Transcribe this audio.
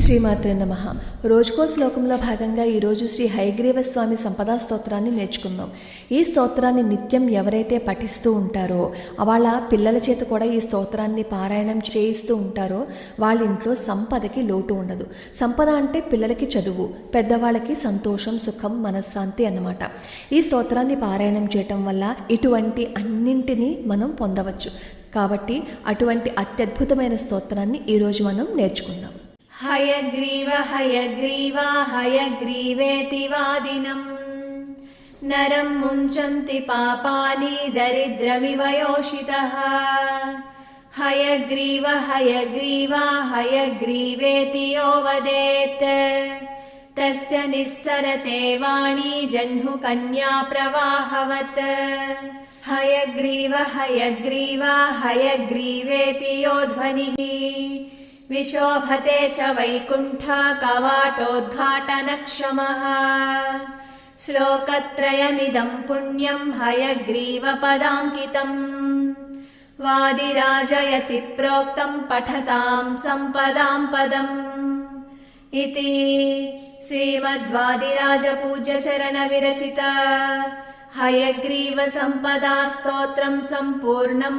శ్రీమాత్రే నమః. రోజుకో శ్లోకంలో భాగంగా ఈరోజు శ్రీ హయగ్రీవ స్వామి సంపదా స్తోత్రాన్ని నేర్చుకుందాం. ఈ స్తోత్రాన్ని నిత్యం ఎవరైతే పఠిస్తూ ఉంటారో వాళ్ళ పిల్లల చేత కూడా ఈ స్తోత్రాన్ని పారాయణం చేయిస్తూ ఉంటారో వాళ్ళ ఇంట్లో సంపదకి లోటు ఉండదు. సంపద అంటే పిల్లలకి చదువు, పెద్దవాళ్ళకి సంతోషం, సుఖం, మనశ్శాంతి అన్నమాట. ఈ స్తోత్రాన్ని పారాయణం చేయటం వల్ల ఇటువంటి అన్నింటినీ మనం పొందవచ్చు. కాబట్టి అటువంటి అత్యద్భుతమైన స్తోత్రాన్ని ఈరోజు మనం నేర్చుకుందాం. హయగ్రీవ హయగ్రీవ హయగ్రీవేతి వాదినం నరం ముంచంతి పాపాని దరిద్రమివ యోషితః. హయగ్రీవ హయగ్రీవ హయగ్రీవేతి యో వదేత్ తస్య నిస్సరతే వాణి జహ్ను కన్యా ప్రవాహవత్. హయగ్రీవ హయగ్రీవ హయగ్రీవేతి యో ధ్వనిః విశోభతే చ వైకుంఠ కవాటోద్ఘాటనక్షమః. శ్లోకత్రయమిదం పుణ్యం హయగ్రీవ పదాంకితం వాదిరాజయతి ప్రోక్తం పఠతాం సంపదాం పదం. ఇతి శ్రీమద్వాదిరాజ పూజ్య చరణ విరచిత హయగ్రీవ సంపదా స్తోత్రం సంపూర్ణం.